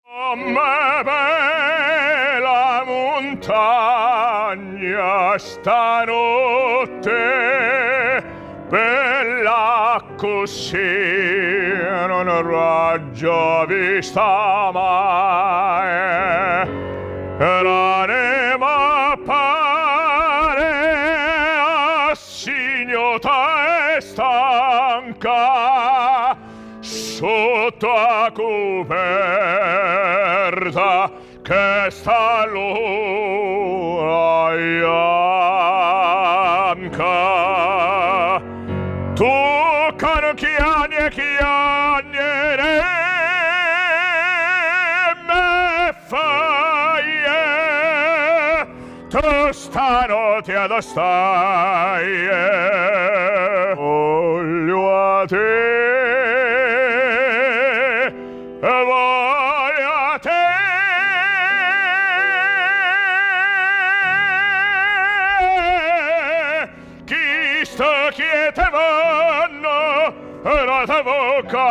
Come bella montagna stanotte, bella così non raggio vista mai. L'anima pare assignata e stanca, sotto a coperta che sta l'ora bianca. Toccano chiagne me fai, tu stanotte ad stai, voglio a te. Voglio a te, chi sta quiete vanno, la tua bocca